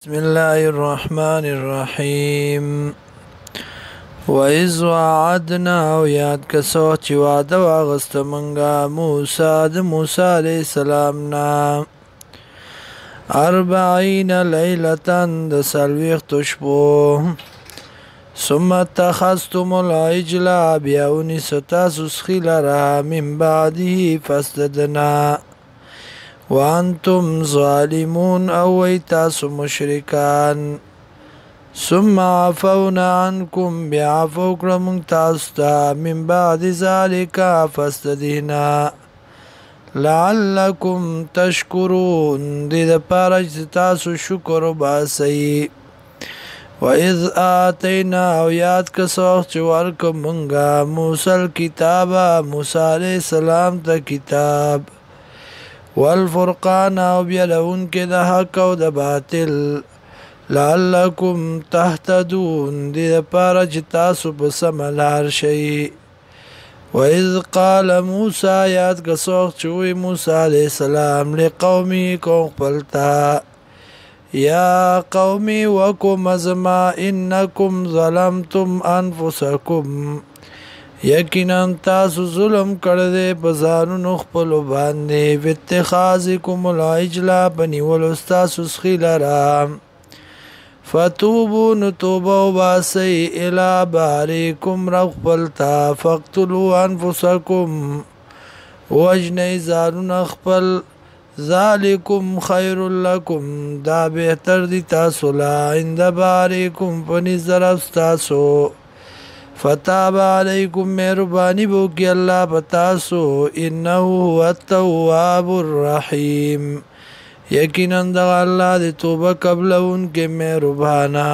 بسم الله الرحمن الرحیم وَإِذْ وَعَدْنَا او یاد کسو چې وعده واغسته منګه موسی علیہ السلام نا 40 لیلة د څلوېښتو شپو ثم اتخذتم العجل بیا ونیسو تاسو سخي لره من بعده فسددنا وانتم ظالمون او وی تاسو مشرکان ثم عفونا عنكم بعفو کرم تاستا من بعد ذلك فاستدینا لعلكم تشکرون دید پارج تاسو شکر باسی وَإِذْ آتَيْنَا او یاد کسوخ چوارک منگا موسیٰ الكتابا موسیٰ علیہ السلام تا کتاب والفرقان او بیلون کې د حق او د باطل لعلکم تهتدون دې لپاره چې تاسو په سمه لار شئ وَإِذْ قال موسی یاد کسوخ چې وی موسی علیہ السلام لقومي قوم خپلتا یا قومي وکم ازما انکم ظلمتم انفسکم یقینا تاسو ظلم کړی په ځانونو خپلو باندې اتخاذکم العجل بنیولو ستاسو سخي لره فتوبوا نتوبه وباسئ الی باریکم رب خپلتا فاقتلوا انفسکم وجنئ ځانونه خپل ذالکم خیر لکم دا بهتر دی تاسو لا عند باریکم پنځ طرف تاسو فتاب علیکم مهربانی بوکی الله پتاسو انه هو التواب الرحیم یقینا د الله د توبه قبل ان کې مهربانا